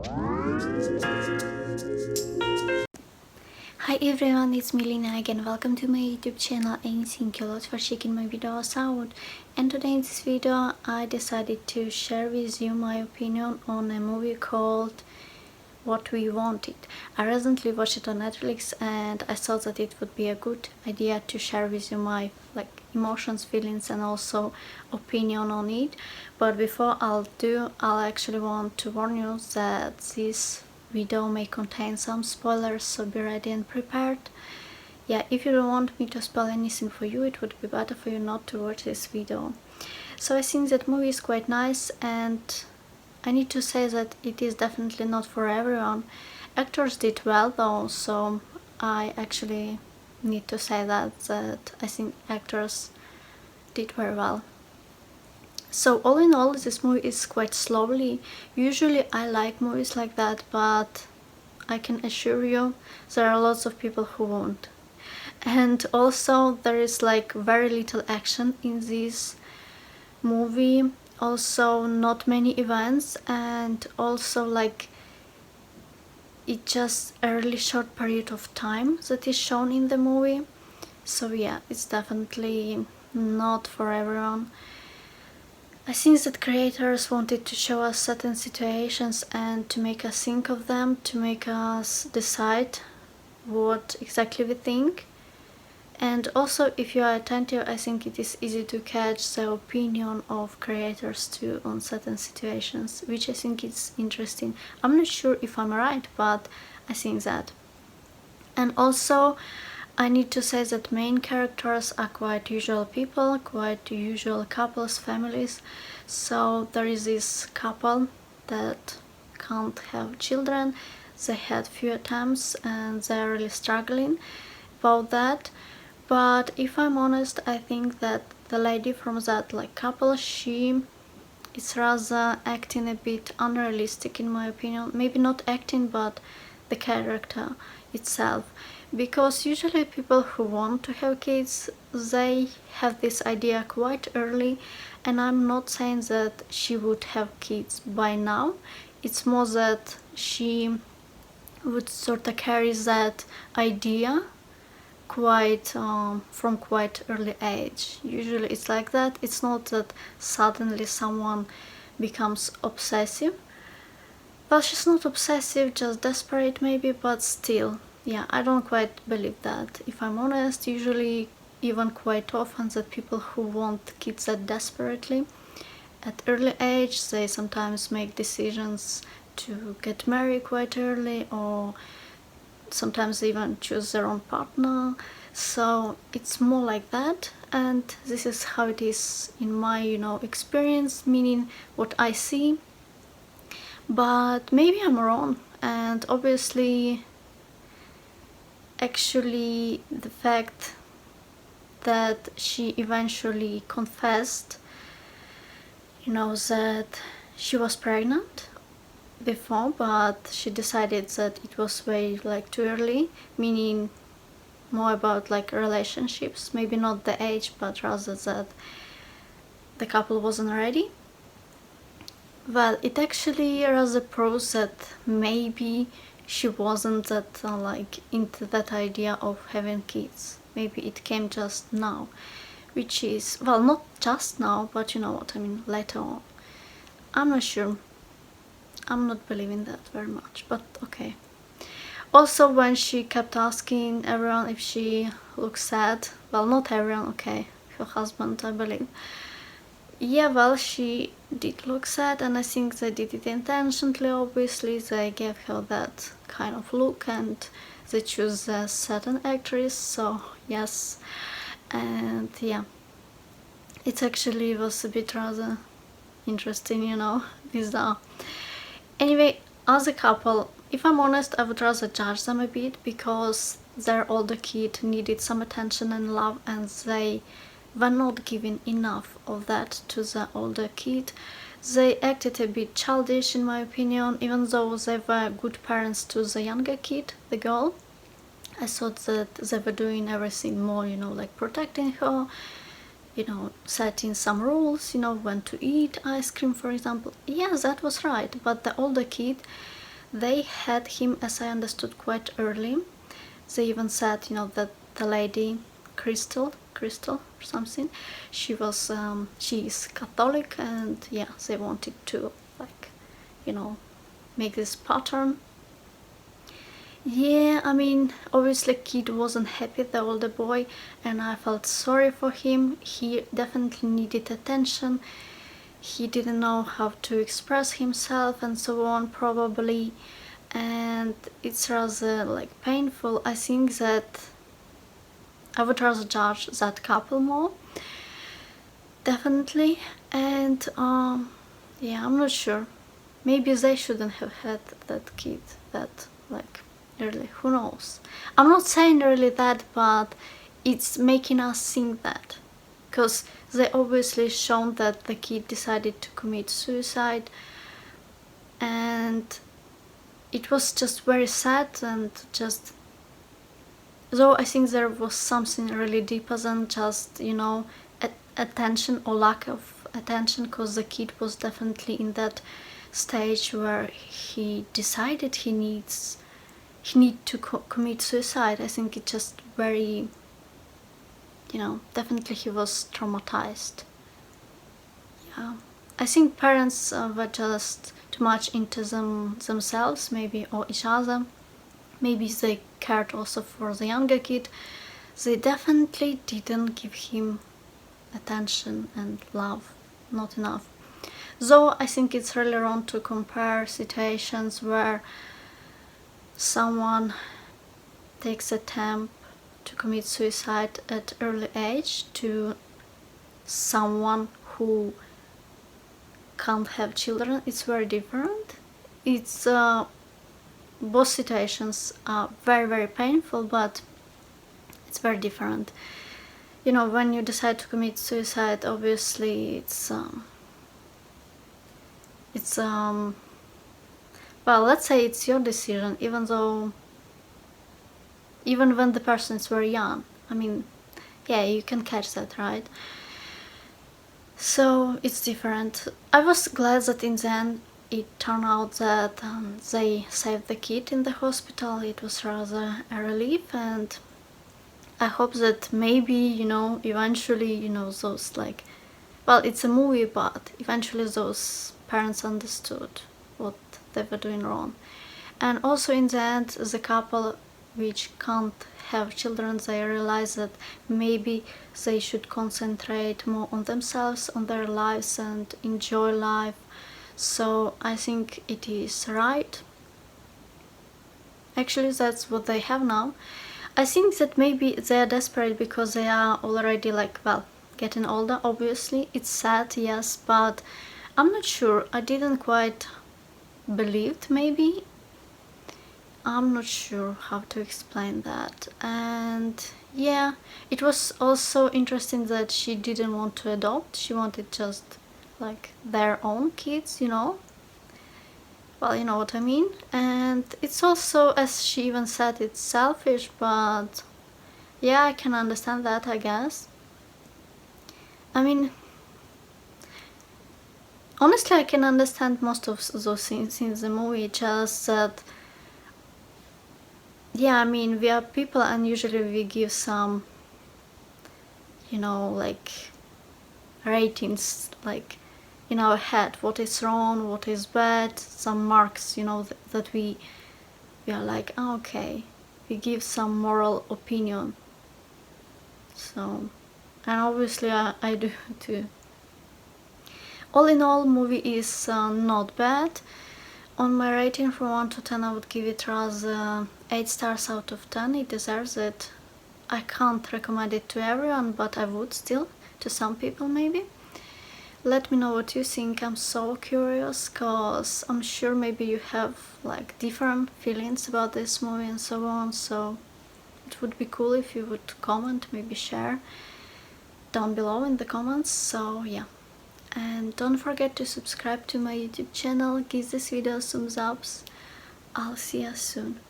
Hi everyone, it's Milena again. Welcome to my YouTube channel and thank you a lot for checking my videos out. And today in this video I decided to share with you my opinion on a movie called What We Wanted. I recently watched it on Netflix and I thought that it would be a good idea to share with you my emotions, feelings and also opinion on it. But before I'll actually want to warn you that this video may contain some spoilers, so be ready and prepared. Yeah, if you don't want me to spoil anything for you, it would be better for you not to watch this video. So I think that movie is quite nice, and I need to say that it is definitely not for everyone. Actors did well though, so I actually need to say that I think actors did very well. So all in all, this movie is quite slowly. Usually I like movies like that, but I can assure you there are lots of people who won't. And also there is very little action in this movie, also not many events, and also it's just a really short period of time that is shown in the movie. So yeah, it's definitely not for everyone. I think that creators wanted to show us certain situations and to make us think of them, to make us decide what exactly we think. And also, if you are attentive, I think it is easy to catch the opinion of creators too on certain situations, which I think is interesting. I'm not sure if I'm right, but I think that. And also, I need to say that main characters are quite usual people, quite usual couples, families. So there is this couple that can't have children. They had few attempts and they're really struggling about that. But if I'm honest, I think that the lady from that couple, she is rather acting a bit unrealistic in my opinion. Maybe not acting, but the character itself. Because usually people who want to have kids, they have this idea quite early, and I'm not saying that she would have kids by now. It's more that she would sort of carry that idea from quite early age. Usually it's like that. It's not that suddenly someone becomes obsessive. Well, she's not obsessive, just desperate maybe, but still, yeah, I don't quite believe that. If I'm honest, usually even quite often the people who want kids that desperately at early age, they sometimes make decisions to get married quite early, or sometimes they even choose their own partner. So it's more like that, and this is how it is in my experience, meaning what I see. But maybe I'm wrong, and obviously actually the fact that she eventually confessed that she was pregnant before, but she decided that it was way too early, meaning more about relationships, maybe not the age, but rather that the couple wasn't ready. Well, it actually rather proves that maybe she wasn't that into that idea of having kids. Maybe it came just now, which is, well, not just now, but you know what I mean, later on. I'm not sure. I'm not believing that very much, but okay. Also, when she kept asking everyone if she looks sad, well, not everyone, okay, her husband, I believe. Yeah, well, she did look sad, and I think they did it intentionally. Obviously, they gave her that kind of look, and they choose a certain actress, so yes. And yeah, it actually was a bit rather interesting, bizarre. Anyway, as a couple, if I'm honest, I would rather judge them a bit, because their older kid needed some attention and love, and they were not giving enough of that to the older kid. They acted a bit childish in my opinion, even though they were good parents to the younger kid, the girl. I thought that they were doing everything more, protecting her, setting some rules, when to eat ice cream, for example. Yeah, that was right, but the older kid, they had him, as I understood, quite early. They even said, you know, that the lady Crystal or something, she is Catholic, and yeah, they wanted to, like, you know, make this pattern. Yeah, I mean, obviously kid wasn't happy, the older boy, and I felt sorry for him. He definitely needed attention. He didn't know how to express himself and so on, probably, and it's rather like painful. I think that I would rather judge that couple more, definitely. And yeah, I'm not sure, maybe they shouldn't have had that kid that like early, who knows. I'm not saying really that, but it's making us think that, because they obviously shown that the kid decided to commit suicide, and it was just very sad. And just, though I think there was something really deeper than just, you know, attention or lack of attention, because the kid was definitely in that stage where he decided he need to commit suicide. I think it's just very, you know, definitely he was traumatized. Yeah, I think parents were just too much into themselves, maybe, or each other. Maybe they cared also for the younger kid. They definitely didn't give him attention and love, not enough. Though I think it's really wrong to compare situations where someone takes a attempt to commit suicide at early age to someone who can't have children. It's very different. It's both situations are very, very painful, but it's very different. You know, when you decide to commit suicide, obviously it's well, let's say it's your decision, even when the person is very young. I mean, yeah, you can catch that, right? So it's different. I was glad that in the end it turned out that they saved the kid in the hospital. It was rather a relief, and I hope that maybe, you know, eventually, you know, those, like, well, it's a movie, but eventually those parents understood what they were doing wrong. And also in the end, the couple which can't have children, they realize that maybe they should concentrate more on themselves, on their lives, and enjoy life. So I think it is right. Actually, that's what they have now. I think that maybe they are desperate because they are already, like, well, getting older, obviously. It's sad, yes, but I'm not sure. I didn't quite believe, maybe. I'm not sure how to explain that. And yeah, it was also interesting that she didn't want to adopt. She wanted just like their own kids, you know. Well, you know what I mean. And it's also, as she even said, it's selfish, but yeah, I can understand that, I guess. I mean, honestly, I can understand most of those scenes in the movie, just that, yeah, I mean, we are people and usually we give some, you know, like, ratings, like, in our head, what is wrong, what is bad, some marks, you know, that we are like, oh, okay, we give some moral opinion. So, and obviously I do too. All in all, movie is not bad. On my rating from 1 to 10, I would give it rather 8 stars out of 10. It deserves it. I can't recommend it to everyone, but I would still, to some people maybe. Let me know what you think. I'm so curious, cause I'm sure maybe you have like different feelings about this movie and so on, so it would be cool if you would comment, maybe share down below in the comments. So yeah. And don't forget to subscribe to my YouTube channel, give this video thumbs ups. I'll see you soon.